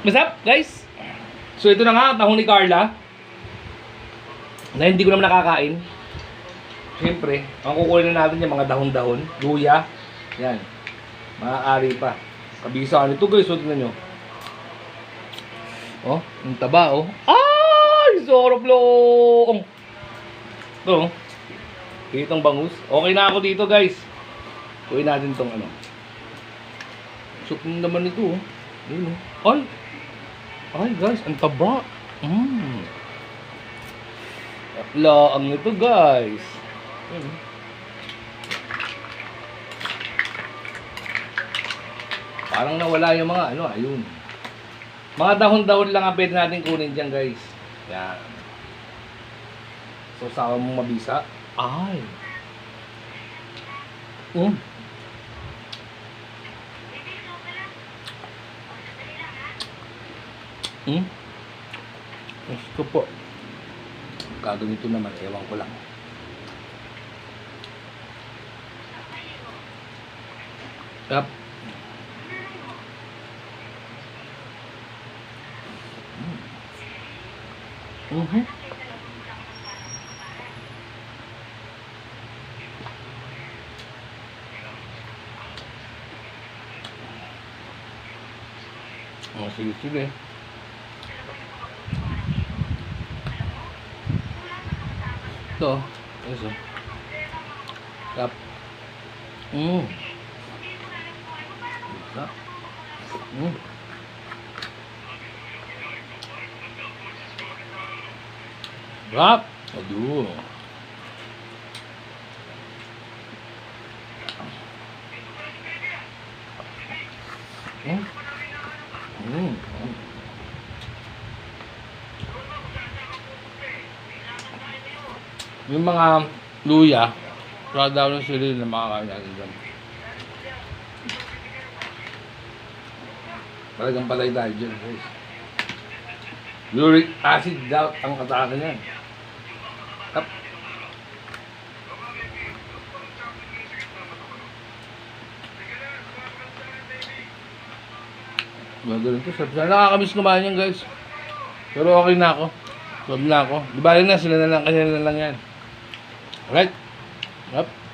What's up, guys? So ito na nga, tahong ni Carla na hindi ko naman nakakain. Siyempre, ang kukunin na natin yung mga dahon-dahon, luya. Yan. Maaari pa. Kabisa nito guys, so tingnan nyo. Oh, yung taba oh. Ay! Sarap long! Ito oh. Kitang bangus. Okay na ako dito guys. Kunin natin tong ano. Soup naman ito oh. Ayun oh. Ay! Ay guys, ang taba. Laang ito guys. Ayun. Parang nawala yung mga ano, ayun. Mga dahon-dahon lang ang pwede natin kunin dyan guys. Yan. So sama mong mabisa. Ay. Gusto po. Kaganito naman, ewan ko lang. Yep. Oh, sige. Ito, ito. Tap. Rap. Aduh. Yung mga luya, wala daw ng sili na makakain natin dyan. Talagang palay tayo dyan, guys. Uric acid daw ang atake niyan. Tap. Magaling to. Sana nakakamiss kumain yan, guys. Pero okay na ako. Sob na ako. Di bali na, sila na lang, kanya na lang yan. Alright. Yep.